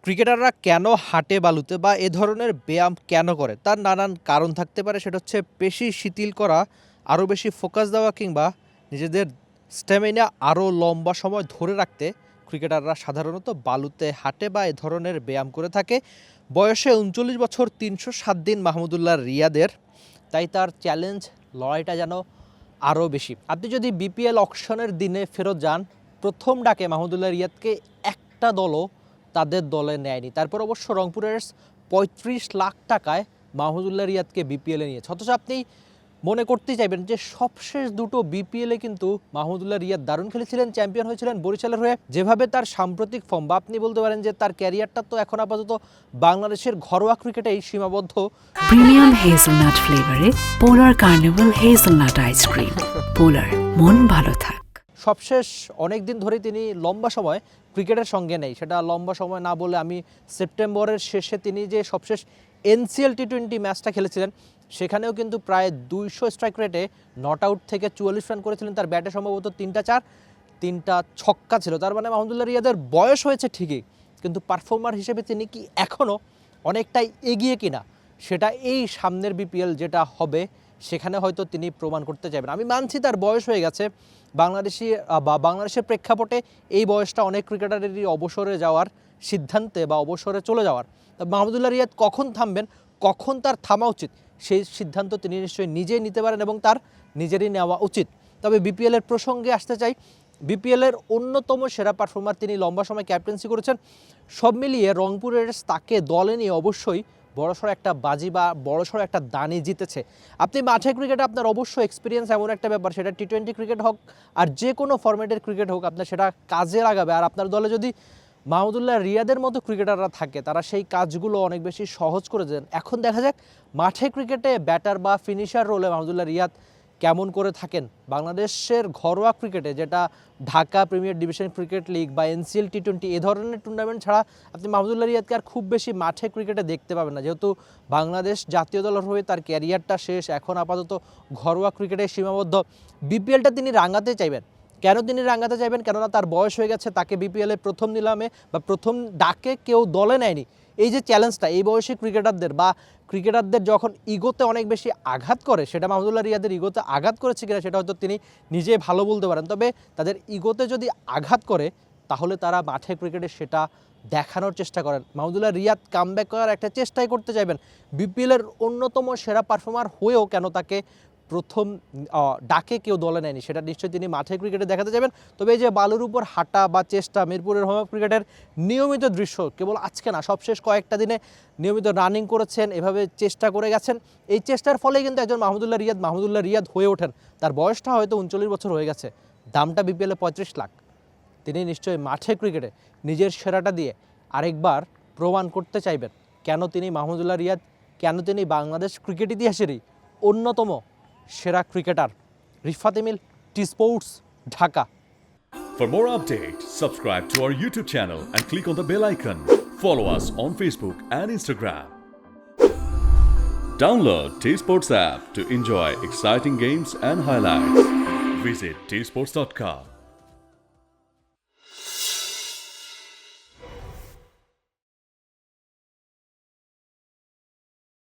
ক্রিকেটাররা কেন হাঁটে বালুতে বা এ ধরনের ব্যায়াম কেন করে তার নানান কারণ থাকতে পারে। সেটা হচ্ছে পেশি শিথিল করা, আরও বেশি ফোকাস দেওয়া কিংবা নিজেদের স্ট্যামিনা আরও লম্বা সময় ধরে রাখতে ক্রিকেটাররা সাধারণত বালুতে হাঁটে বা এ ধরনের ব্যায়াম করে থাকে। বয়সে ৩৯ বছর ৩০৭ দিন মাহমুদুল্লাহ রিয়াদের, তাই তার চ্যালেঞ্জ লড়াইটা যেন আরও বেশি। আপনি যদি বিপিএল অকশনের দিনে ফেরত যান, প্রথম ডাকে মাহমুদুল্লাহ রিয়াদকে একটা দলও তাদের দলে নেয়নি। তারপর অবশ্য রংপুরের ৩৫ লাখ টাকায় মাহমুদুল্লাহ রিয়াদকে বিপিএলে নিয়েছে। অথচ আপনি মনে করতেই চাইবেন যে সবশেষ দুটো বিপিএলে কিন্তু মাহমুদুল্লাহ রিয়াদ দারুণ খেলেছিলেন, চ্যাম্পিয়ন হয়েছিলেন বরিশালের হয়ে। যেভাবে তার সাম্প্রতিক ফর্ম, বা আপনি বলতে পারেন যে তার ক্যারিয়ারটা তো এখন আপাতত বাংলাদেশের ঘরোয়া ক্রিকেটেই সীমাবদ্ধ। প্রিমিয়াম হেজেলনাট ফ্লেভারে পোলার কার্নিভাল হেজেলনাট আইসক্রিম। পোলার, মন ভালো থাক। সবশেষ অনেক দিন ধরেই তিনি লম্বা সময় ক্রিকেটের সঙ্গে নেই। সেটা লম্বা সময় না বলে আমি সেপ্টেম্বরের শেষে তিনি যে সবশেষ এনসিএল টি20 ম্যাচটা খেলেছিলেন, সেখানেও কিন্তু প্রায় 200 স্ট্রাইক রেটে নট আউট থেকে 44 রান করেছিলেন। তার ব্যাটে সম্ভবত 3টা 4, 3টা ছক্কা ছিল। তার মানে মাহমুদুল্লাহ রিয়াদের বয়স হয়েছে ঠিকই, কিন্তু পারফর্মার হিসেবে তিনি কি এখনও অনেকটাই এগিয়ে কিনা, সেটা এই সামনের বিপিএল যেটা হবে সেখানে হয়তো তিনি প্রমাণ করতে চাইবেন। আমি মানছি তার বয়স হয়ে গেছে, বাংলাদেশের প্রেক্ষাপটে এই বয়সটা অনেক ক্রিকেটারেরই অবসরে যাওয়ার সিদ্ধান্তে বা অবসরে চলে যাওয়ার। মাহমুদুল্লাহ রিয়াদ কখন থামবেন, কখন তার থামা উচিত, সেই সিদ্ধান্ত তিনি নিশ্চয়ই নিজেই নিতে পারেন এবং তার নিজেরই নেওয়া উচিত। তবে বিপিএলের প্রসঙ্গে আসতে চাই। বিপিএলের অন্যতম সেরা পারফর্মার, তিনি লম্বা সময় ক্যাপ্টেন্সি করেছেন। সব মিলিয়ে রংপুরের তাকে দলে নিয়ে অবশ্যই বড়সড় একটা বাজি বা বড়সড় একটা দানি জিতেছে। আপনি মাঠে ক্রিকেটে আপনার অবশ্য এক্সপিরিয়েন্স এমন একটা ব্যাপার, সেটা টি20 ক্রিকেট হোক আর যে কোনো ফরম্যাটের ক্রিকেট হোক, আপনার সেটা কাজে লাগাবে। আর আপনার দলে যদি মাহমুদুল্লাহ রিয়াদের মতো ক্রিকেটাররা থাকে, তারা সেই কাজগুলো অনেক বেশি সহজ করে দেন। এখন দেখা যাক মাঠে ক্রিকেটে ব্যাটার বা ফিনিশার রোলে মাহমুদুল্লাহ রিয়াদ কেমন করে থাকেন। বাংলাদেশের ঘরোয়া ক্রিকেটে, যেটা Dhaka premier division cricket league বা এনসিএল টি20 এ ধরনের টুর্নামেন্ট ছাড়া আপনি মাহমুদুল্লাহ রিয়াদকে আর খুব বেশি মাঠে ক্রিকেটে দেখতে পাবেন না। যেহেতু বাংলাদেশ জাতীয় দলের হয়ে তার ক্যারিয়ারটা শেষ, এখন আপাতত ঘরোয়া ক্রিকেটে সীমাবদ্ধ। বিপিএলটা তিনি রাঙাতে চাইবেন। কেন তিনি রাঙাতে চাইবেন? কেননা তার বয়স হয়ে গেছে, তাকে বিপিএলে প্রথম নিলামে বা প্রথম ডাকে কেউ দলে নেয়নি। এই যে চ্যালেঞ্জটা এই বয়সী ক্রিকেটারদের যখন ইগোতে অনেক বেশি আঘাত করে, সেটা মাহমুদুল্লাহ রিয়াদের ইগোতে আঘাত করেছে কিনা সেটা হয়তো তিনি নিজেই ভালো বলতে পারেন। তবে তাদের ইগোতে যদি আঘাত করে, তাহলে তারা মাঠে ক্রিকেটে সেটা দেখানোর চেষ্টা করেন। মাহমুদুল্লাহ রিয়াদ কামব্যাক করার একটা চেষ্টাই করতে চাইবেন। বিপিএলের অন্যতম সেরা পারফর্মার হয়েও কেন তাকে প্রথম ডাকে কেউ দলে নেয়নি, সেটা নিশ্চয়ই তিনি মাঠে ক্রিকেটে দেখাতে যাবেন। তবে এই যে বালুর উপর হাঁটা বা চেষ্টা, মিরপুরের হোম অফ ক্রিকেটের নিয়মিত দৃশ্য, কেবল আজকে না, সবশেষ কয়েকটা দিনে নিয়মিত রানিং করেছেন, এভাবে চেষ্টা করে গেছেন। এই চেষ্টার ফলে কিন্তু একজন মাহমুদুল্লাহ রিয়াদ হয়ে ওঠেন। তার বয়সটা হয়তো 39 বছর হয়ে গেছে, দামটা বিপিএলে 35 লাখ। তিনি নিশ্চয়ই মাঠে ক্রিকেটে নিজের সেরাটা দিয়ে আরেকবার প্রমাণ করতে চাইবেন কেন তিনি মাহমুদুল্লাহ রিয়াদ, কেন তিনি বাংলাদেশ ক্রিকেট ইতিহাসেরই অন্যতম সেরা cricketer. Rifat Emil, T sports, Dhaka. For more updates, subscribe to our YouTube channel and click on the bell icon. Follow us on Facebook and Instagram. Download T Sports app to enjoy exciting games and highlights. Visit tsports.com.